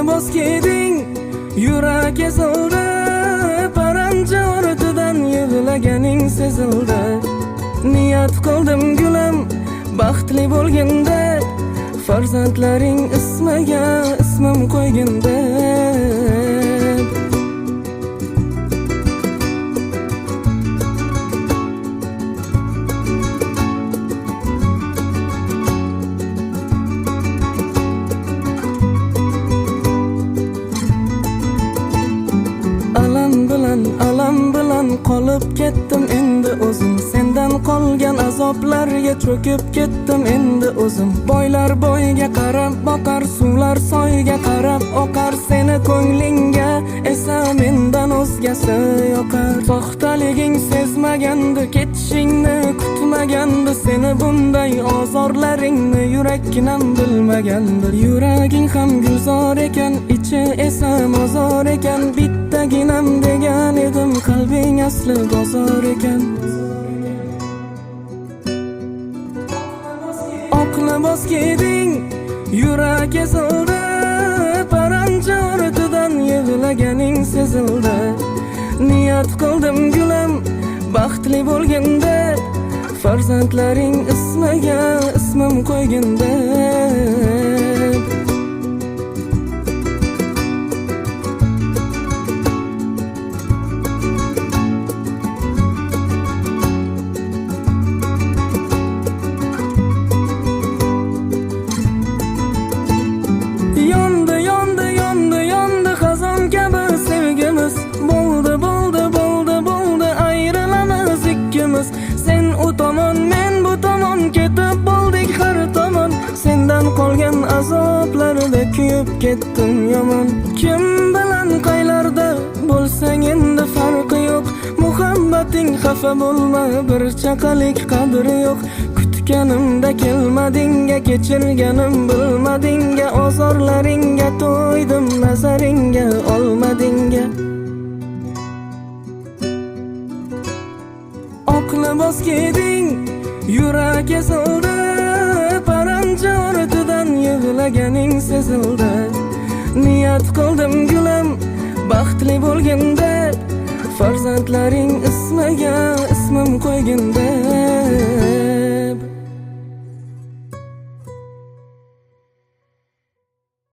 boz keding, yurak ezildi. Paranji ortidan yig'laganing sezildi. Niyat qildim gulim, baxtli bo'lganda, farzandlaring ismiga ismim qo'yganda. Alam bilan qolib ketdim endi o'zim. Sendan qolgan azoblarga cho'kib ketdim endi o'zim. Boylar boyga qarab boqar, suvlar soyga qarab oqar. Seni ko'nglingga esa mendan o'zgasi yoqar. Soxtaliging sezmagandi, ketishingni kutmagandi. Seni bunday ozorlaringni yurakkinam bilmagandi. Yuraging ham gulzor ekan, ichi esa mozor ekan. Bittaginam degan edim, qalbing asli bozor ekan. Oqni boz keding, yurak ezildi. Paranji ortidan yig'laganing sezildi. Niyat qildim gulim, baxtli bo'lganda, farzandlaring ismiga ismim qo'yganda. Yondi xazon kabi sevgimiz. Bo'ldi ayrilamiz ikkimiz. Sen u tomon, men bu tomon, ketib bo'ldik har tomon. Sendan qolgan azoblarda kuyib ketdim yomon. Kim bilan qaylarda bo'lsang endi farqi yo'q. Muhabbating xafa bo'lma, bir chaqalik qadri yo'q. Kutganimda kelmadingga, kechirganim bilmadingga. Ozorlaringga to'ydim, nazaringga olmadingga. Oqni boz keding, yurak ezildi. Paranji ortidan yig'laganing sezildi. Niyat qildim gulim, baxtli bo'lganda, farzandlaring ismiga ismim qo'yganda.